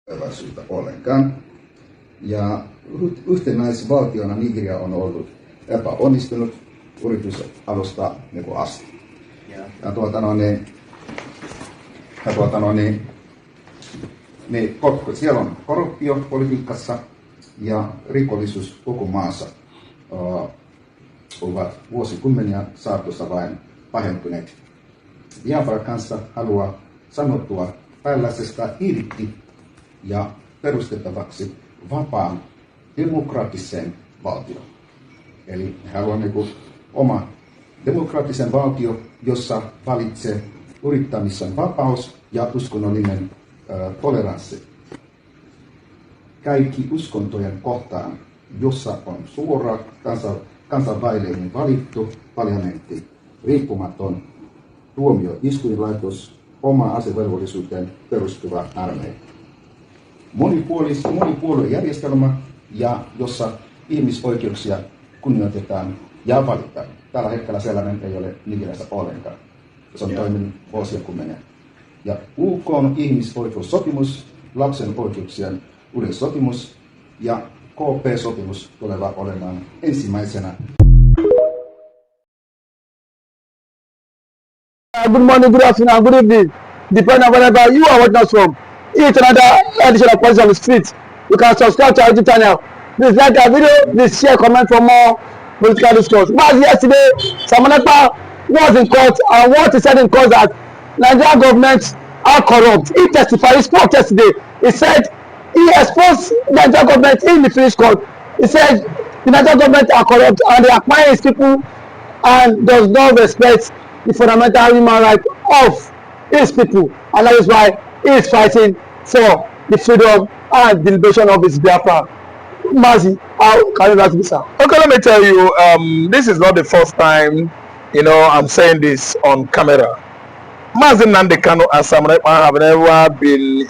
tulevaisuutta ollenkaan. Ja yhtenäisvaltiona Nigeria on ollut epäonnistunut yritys alusta asti. Siellä on korruptio politiikassa ja rikollisuus koko maassa ovat vuosikymmeniä saatossa vain pahentuneet. Biafra kanssa haluaa sanottua tällaisesta irti ja perustettavaksi vapaan demokraattisen valtion. Eli haluamme oma demokraattisen valtio, jossa valitsee yrittämisen vapaus ja uskonnollinen toleranssi. Kaikki uskontojen kohtaan, jossa on suora kansainvälinen valittu parlamentti, riippumaton tuomioistuinlaitos, oma asevelvollisuuteen perustuva armeija. Monipuoluejärjestelmä, ja jossa ihmisoikeuksia kunnioitetaan ja valitaan. Tällä hetkellä sellainen ei ole Nigeriassa ollenkaan. Se on toiminut vuosikymmeniä. Ja UK on ihmisoikeussopimus, lapsen oikeuksien yleissopimus ja KP-sopimus tulevat olemaan ensimmäisenä. Good morning, good afternoon, good evening. Depending on wherever you are watching us from. Each another edition of Police on the Street. You can subscribe to our YouTube channel. Please like our video, please share, comment for more political discourse. But yesterday, Samanekpa was in court, and what he said in court that Nigerian government are corrupt. He testified, he spoke yesterday. He said he exposed Nigerian government in the Finnish court. He said the Nigerian government are corrupt and they acquire his people and does not respect the fundamental human right of his people, and that is why he is fighting for the freedom and the liberation of his Biafra. Mazi, how can you that be, sir? Okay, let me tell you, this is not the first time, I'm saying this on camera. Mazi nnamdikanu and Samanekpa have never been,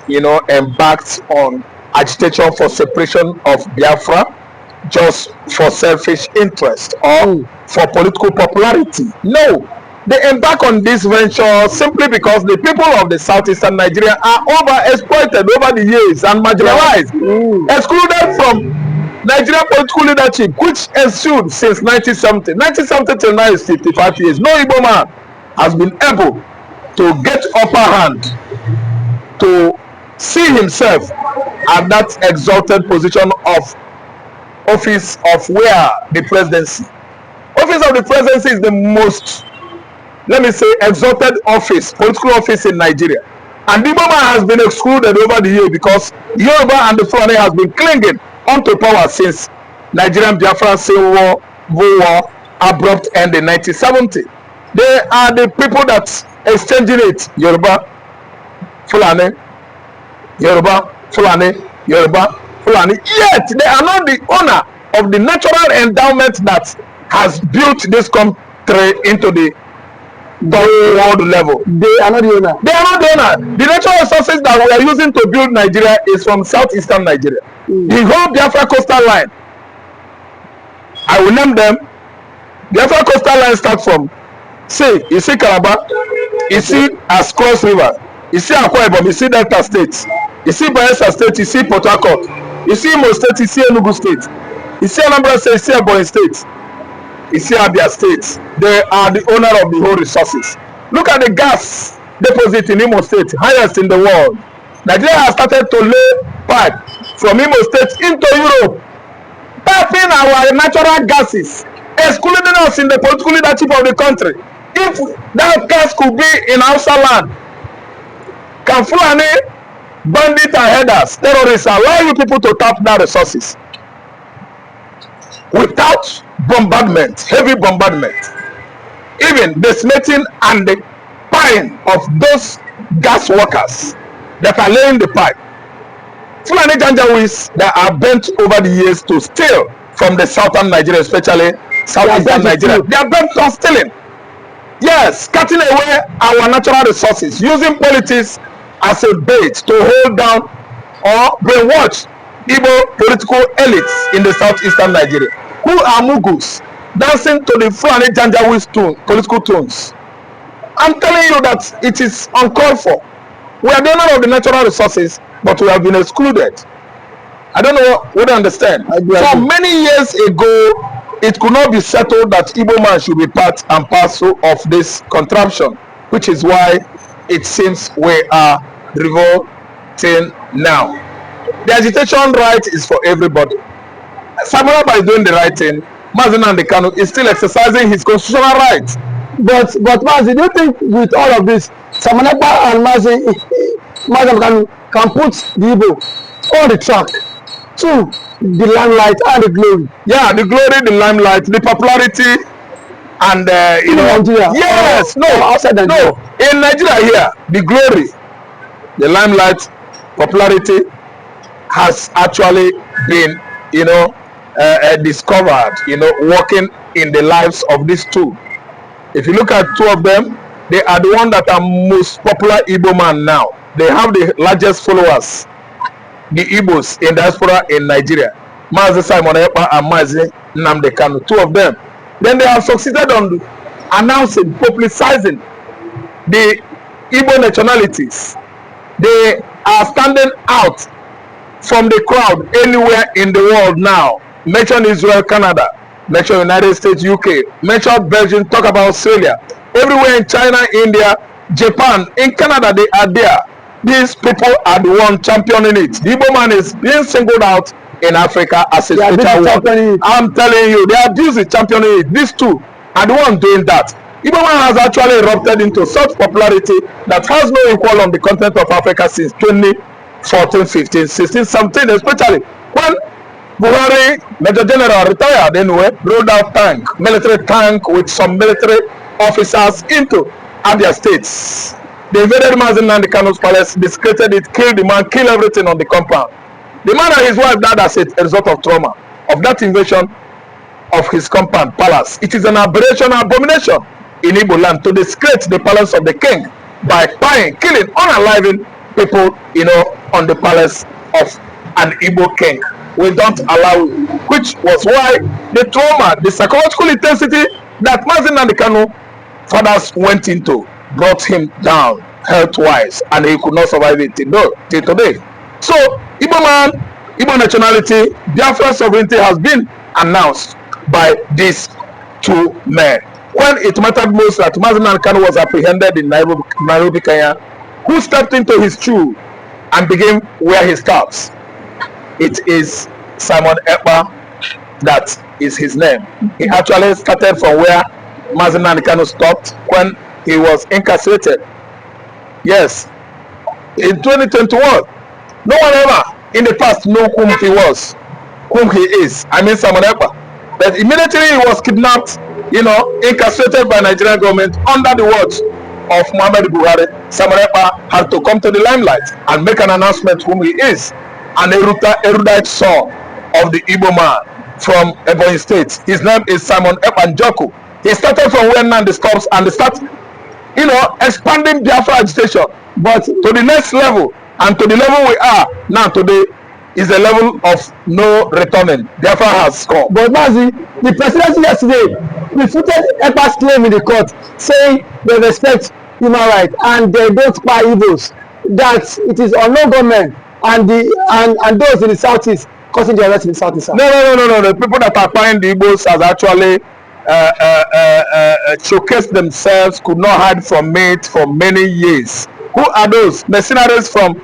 embarked on agitation for separation of Biafra just for selfish interest or for political popularity. No. They embark on this venture simply because the people of the southeastern Nigeria are overexploited over the years and marginalized, excluded from Nigerian political leadership, which ensued since 1970. 1970 till now is 55 years. No Igbo man has been able to get upper hand to see himself at that exalted position of office of where the presidency. Office of the presidency is the most, let me say, exalted office, political office in Nigeria. And the Igbo man has been excluded over the years because Yoruba and the Fulani has been clinging onto power since Nigerian Biafra Civil War abrupt end in 1970. They are the people that exchanging it. Yoruba, Fulani, Yoruba, Fulani, Yoruba, Fulani. Yet they are not the owner of the natural endowment that has built this country into the world level. They are not the owner. They are not the owner. The natural resources that we are using to build Nigeria is from southeastern Nigeria. The whole Biafra coastal line, I will name them. Biafra coastal line starts from, you see Calabar, you see as Cross River, you see Akwa Ibom, you see Delta State, you see Bayelsa State, you see Port Harcourt, you see Imo State, you see Enugu State, you see Anambra State, you see Ebonyi State, you see Abia State. They are the owner of the whole resources. Look at the gas deposit in Imo State, highest in the world. Nigeria has started to lay pipe from Imo State into Europe, tapping our natural gases, excluding us in the political leadership of the country. If that gas could be in Hausa land, can Fulani, bandit and headers, terrorists allow you people to tap that resources without bombardment, heavy bombardment, even decimating and the pine of those gas workers that are laying the pipe? Fulani Janjaweeds that are bent over the years to steal from the southern Nigeria, especially southeastern Nigeria. They are bent on stealing. Yes, cutting away our natural resources, using politics as a bait to hold down or brainwash Igbo political elites in the southeastern Nigeria, who are mugus dancing to the Fulani Janjaweeds political tunes. I'm telling you that it is uncalled for. We are the owner of the natural resources, but we have been excluded. I don't know what you understand. So many years ago, it could not be settled that Igbo man should be part and parcel of this contraption, which is why it seems we are revolting now. The agitation right is for everybody. Samurai is doing the right thing. Mazi nnamdikanu is still exercising his constitutional right. But Mazi, do you think with all of this, Samurai and Mazi nnamdikanu can put the Igbo on the track to the limelight and the glory? Yeah, the glory, the limelight, the popularity, and you know, Nigeria. yes, outside Nigeria. No, in Nigeria here, the glory, the limelight, popularity has actually been, you know, discovered, you know, working in the lives of these two. If you look at two of them, they are the ones that are most popular Igbo man now. They have the largest followers, the Igbos in diaspora in Nigeria. Mazi Simon Ekpa and Mazi nnamdikanu, two of them. Then they have succeeded on announcing, publicizing the Igbo nationalities. They are standing out from the crowd anywhere in the world now. Mention Israel, Canada, mention United States, UK, mention Belgium, talk about Australia. Everywhere in China, India, Japan, in Canada, they are there. These people are the one championing it. The Igbo man is being singled out in Africa as a special one. I'm telling you, they are busy championing it. These two are the one doing that. Igbo man has actually erupted into such popularity that has no equal on the continent of Africa since 2014, 15, 16, 17, especially when Buhari, Major General, retired anyway, rolled out military tank with some military officers into Abia states. They invaded Mazi nnamdikanu's palace, discredited it, killed the man, killed everything on the compound. The man and his wife died as a result of trauma of that invasion of his compound palace. It is an aberration, abomination in Igbo land to discredit the palace of the king by buying, killing, unaliving people, you know, on the palace of an Igbo king. We don't allow it, which was why the trauma, the psychological intensity that Mazi nnamdikanu fathers went into brought him down health-wise, and he could not survive it till today. So, Igbo man, Igbo nationality, Biafra sovereignty has been announced by these two men. When it mattered most that Mazi nnamdikanu was apprehended in Nairobi, Kenya, who stepped into his shoe and began where he starts? It is Simon Ekpa, that is his name. He actually started from where Mazi nnamdikanu stopped when he was incarcerated. Yes, in 2021, no one ever in the past knew whom he was, whom he is. I mean Simon Ekpa. But immediately he was kidnapped, you know, incarcerated by Nigerian government under the watch of Muhammad Buhari. Simon Ekpa had to come to the limelight and make an announcement whom he is. An erudite son of the Igbo man from Ebonyi State. His name is Simon Ekpa Njoku. He started from where Nandi stops and start, you know, expanding Biafra agitation, but to the next level, and to the level we are now today is a level of no returning. Biafra has come. But Mazi, the presidency yesterday refuted Ekpa's claim in the court, saying they respect human rights and they don't spy Igbos, that it is unknown government and those in the southeast causing the arrest in the southeast. No. The people that are buying the Igbos has actually showcased themselves, could not hide from it for many years. Who are those mercenaries from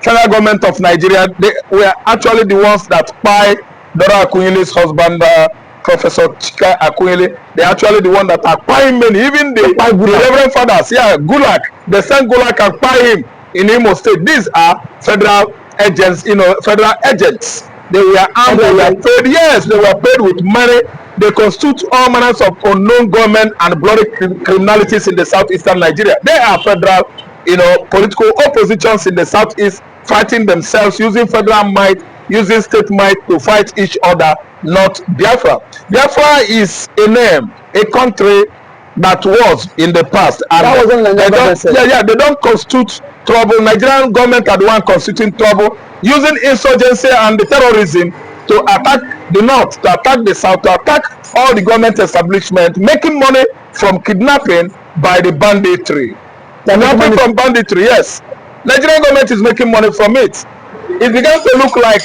federal government of Nigeria? They were actually the ones that buy Dora Akunyili's husband, Professor Chika Akunyili. They're actually the one that are buying many, even the Reverend Fathers. Yeah, Gulag. They send Gulag and buy him in Imo State. These are federal agents, you know, federal agents. They were armed, they were paid, yes, they were paid with money. They constitute all manners of unknown government and bloody criminalities in the southeastern Nigeria. They are federal, you know, political oppositions in the southeast, fighting themselves, using federal might, using state might to fight each other, not Biafra. Biafra is a name, a country that was in the past, and they don't constitute trouble. Nigerian government are the one constituting trouble, using insurgency and the terrorism to attack the north, to attack the south, to attack all the government establishment, making money from kidnapping by the banditry. Kidnapping from banditry, yes. Nigerian government is making money from it. It begins to look like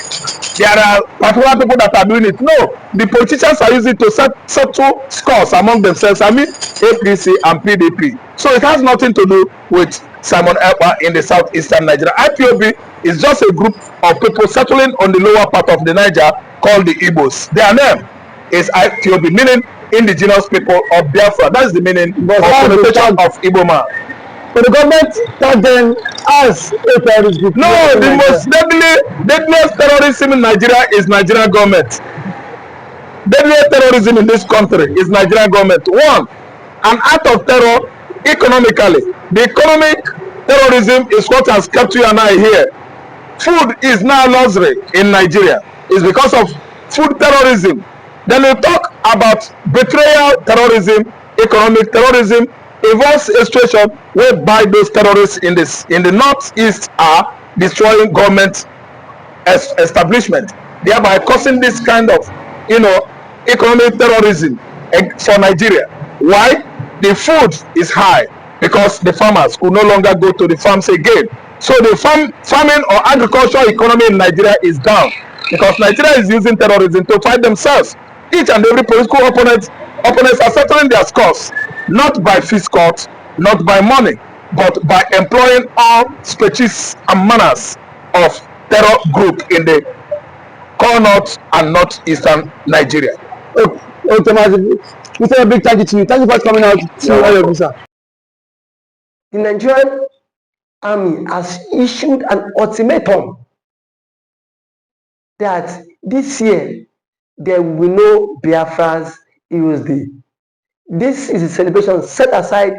there are particular people that are doing it. No, the politicians are using it to settle scores among themselves. I mean, APC and PDP. So it has nothing to do with Simon Ekpa in the southeastern Nigeria. IPOB is just a group of people settling on the lower part of the Niger called the Igbos. Their name is IPOB, meaning indigenous people of Biafra. That's the meaning or connotation of Igbo man. But the government tag them as a terrorist group. No, the most deadliest terrorism in Nigeria is Nigerian government. Deadliest terrorism in this country is Nigerian government. One, an act of terror economically. The economic terrorism is what has kept you and I here. Food is now luxury in Nigeria. It's because of food terrorism. Then we talk about betrayal terrorism, economic terrorism, involves a situation whereby those terrorists in the northeast are destroying government establishment, thereby causing this kind of economic terrorism for Nigeria. Why? The food is high because the farmers could no longer go to the farms again. So the farming or agricultural economy in Nigeria is down because Nigeria is using terrorism to fight themselves. Each and every political opponents are settling their scores, not by fist cut, not by money, but by employing all species and manners of terror group in the core north and northeastern Nigeria. Okay, Mr. Big, thank you to you. Thank you for coming out to all of sir. The Nigerian army has issued an ultimatum that this year there will be no Biafra's Heroes Day. This is a celebration set aside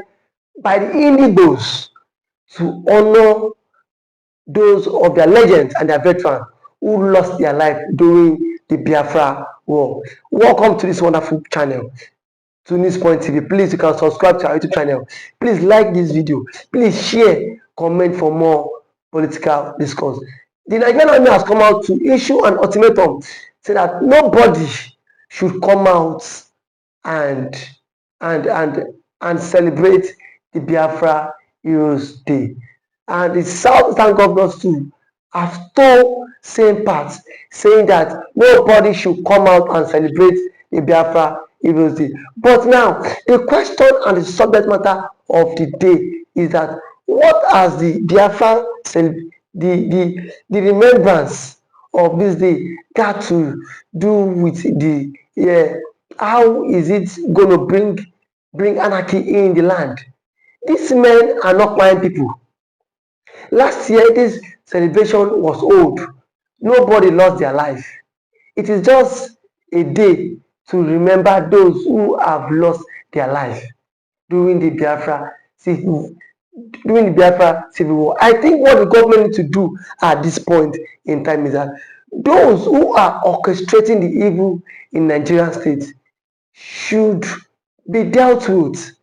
by the Igbos to honor those of their legends and their veterans who lost their life during the Biafra war. Welcome to this wonderful channel, Tunis Point TV. Please, you can subscribe to our YouTube channel. Please like this video. Please share, comment for more political discourse. The Nigerian army has come out to issue an ultimatum, say that nobody should come out and celebrate the Biafra Heroes Day. And the Southern governors too have told same parts, saying that nobody should come out and celebrate the Biafra Heroes Day. But now, the question and the subject matter of the day is that what has the Biafra, the remembrance of this day got to do with the how is it going to bring anarchy in the land? These men are not fine people. Last year, this celebration was old. Nobody lost their life. It is just a day to remember those who have lost their life during the Biafra civil war. I think what the government needs to do at this point in time is that those who are orchestrating the evil in Nigerian state should be dealt with.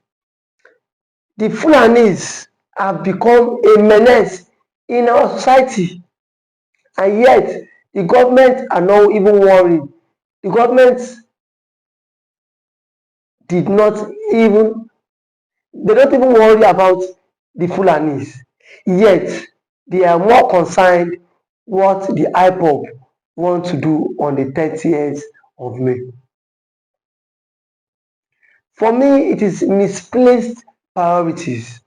The Fulanis have become a menace in our society, and yet the government are not even worried. The government they don't even worry about the Fulanis, yet they are more concerned what the IPOB want to do on the 30th of May. For me, it is misplaced priorities,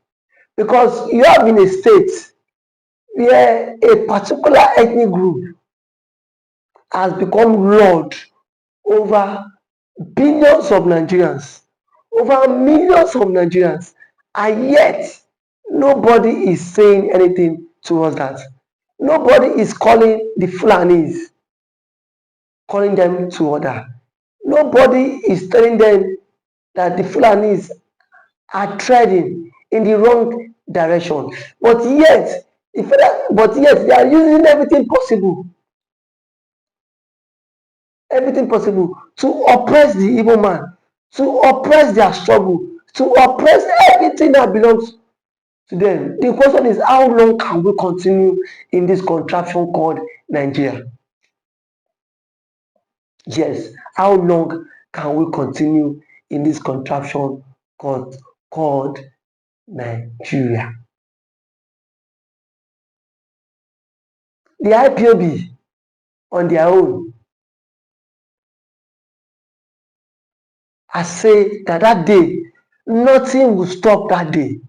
because you have in a state where a particular ethnic group has become lord over billions of Nigerians, over millions of Nigerians, and yet nobody is saying anything towards that. Nobody is calling the Fulanis, calling them to order. Nobody is telling them that the Fulanis are treading in the wrong direction. But yet they are using everything possible to oppress the evil man, to oppress their struggle, to oppress everything that belongs to them. The question is, how long can we continue in this contraption called Nigeria? Yes, how long can we continue in this contraption called Nigeria? the IPOB on their own, I say that day, nothing will stop that day.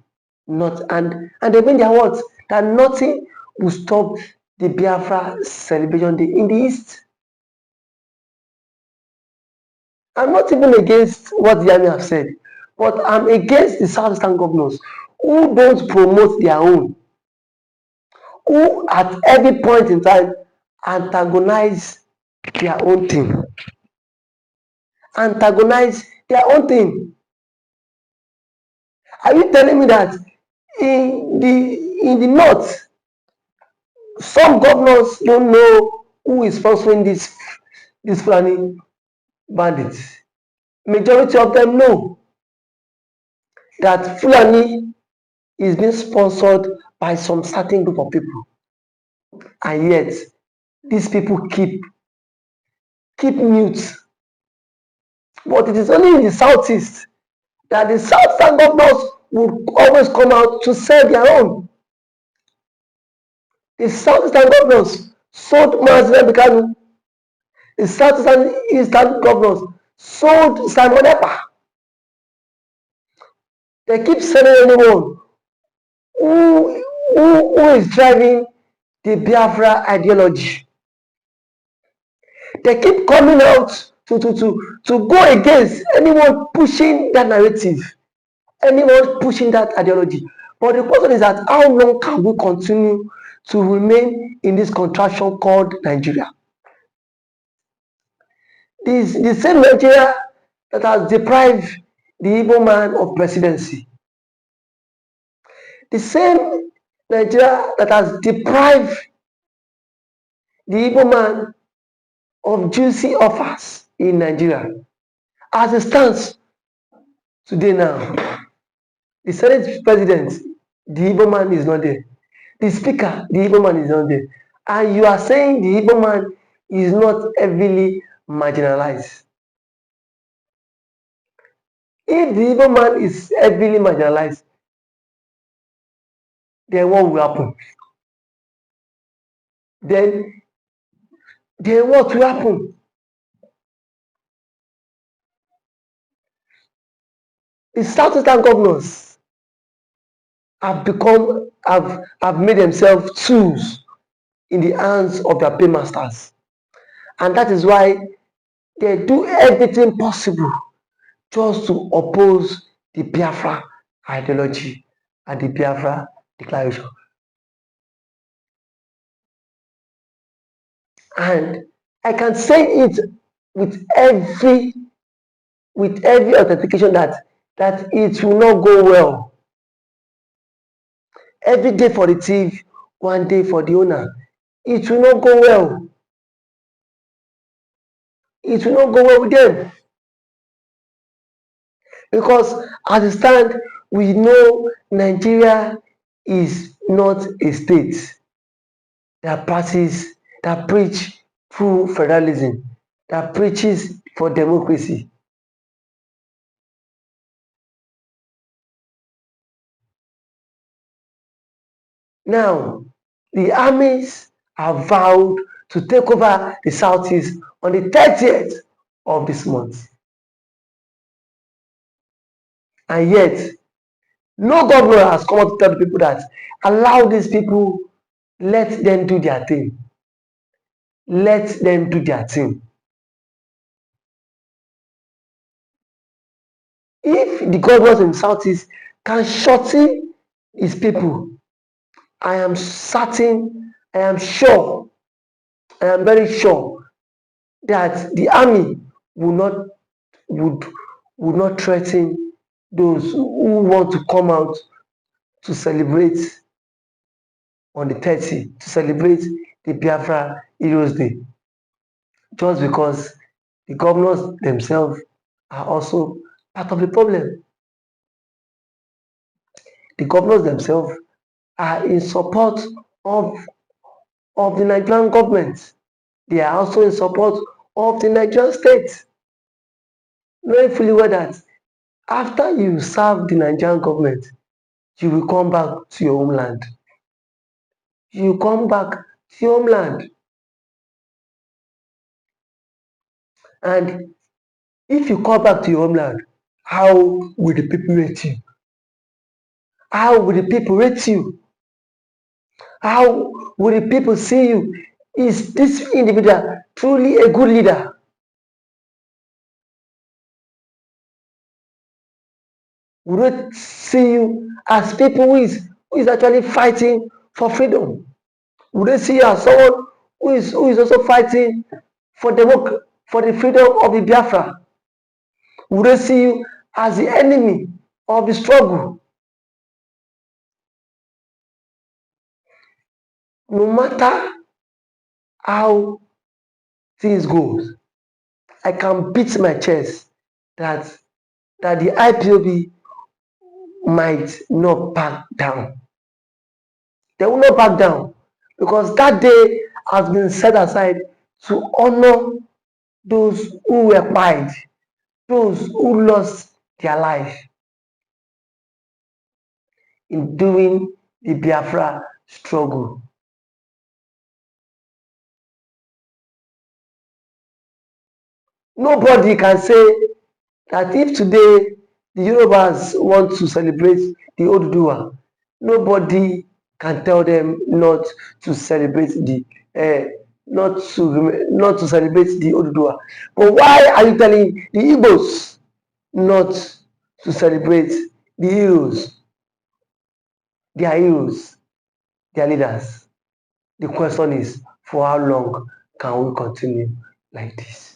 And they mean their words that nothing will stop the Biafra celebration day in the East. I'm not even against what the army have said, but I'm against the Southeastern governors who don't promote their own, who at every point in time antagonize their own thing. Antagonize their own thing. Are you telling me that in the north, some governors don't know who is sponsoring this Fulani bandits? Majority of them know that Fulani is being sponsored by some certain group of people, and yet these people keep mute. But it is only in the southeast that the southern governors would always come out to sell their own. The southeastern governors sold nnamdikanu. The southeastern eastern governors sold Simon Ekpa. They keep selling anyone who is driving the Biafra ideology. They keep coming out to go against anyone pushing that narrative, anyone pushing that ideology. But the question is that how long can we continue to remain in this contraction called Nigeria? The same Nigeria that has deprived the Igbo man of presidency, the same Nigeria that has deprived the Igbo man of juicy offers in Nigeria, as it stands today now, the Senate president, the Igbo man is not there. The speaker, the Igbo man is not there. And you are saying the Igbo man is not heavily marginalized. If the Igbo man is heavily marginalized, then what will happen? Then what will happen? The Southeastern governors have made themselves tools in the hands of their paymasters. And that is why they do everything possible just to oppose the Biafra ideology and the Biafra declaration. And I can say it with every authentication that it will not go well. Every day for the thief, one day for the owner. It will not go well. It will not go well with them. Because as it stands, we know Nigeria is not a state that preach through federalism, that preaches for democracy. Now, the armies have vowed to take over the southeast on the 30th of this month. And yet, no governor has come out to tell the people that allow these people, let them do their thing. Let them do their thing. If the governors in the southeast can shorten his people, I am certain, I am sure, I am very sure that the army would not threaten those who want to come out to celebrate on the 30th, to celebrate the Biafra Heroes Day, just because the governors themselves are also part of the problem. The governors themselves are in support of the Nigerian government. They are also in support of the Nigerian state, knowing fully well that after you serve the Nigerian government, you will come back to your homeland. You come back It's your homeland. And if you come back to your homeland, how will the people rate you? How will the people rate you? How will the people see you? Is this individual truly a good leader? Will they see you as people who is actually fighting for freedom? Will they see you as someone who is also fighting for for the freedom of the Biafra? Will they see you as the enemy of the struggle? No matter how things goes, I can beat my chest that the IPOB might not back down. They will not back down because that day has been set aside to honor those who were quiet, those who lost their life in doing the Biafra struggle. Nobody can say that if today the Yorubas want to celebrate the Oduduwa, nobody can tell them not to celebrate the not to celebrate the Oduduwa. But why are you telling the Igbos not to celebrate the heroes, their heroes, their leaders? The question is, for how long can we continue like this?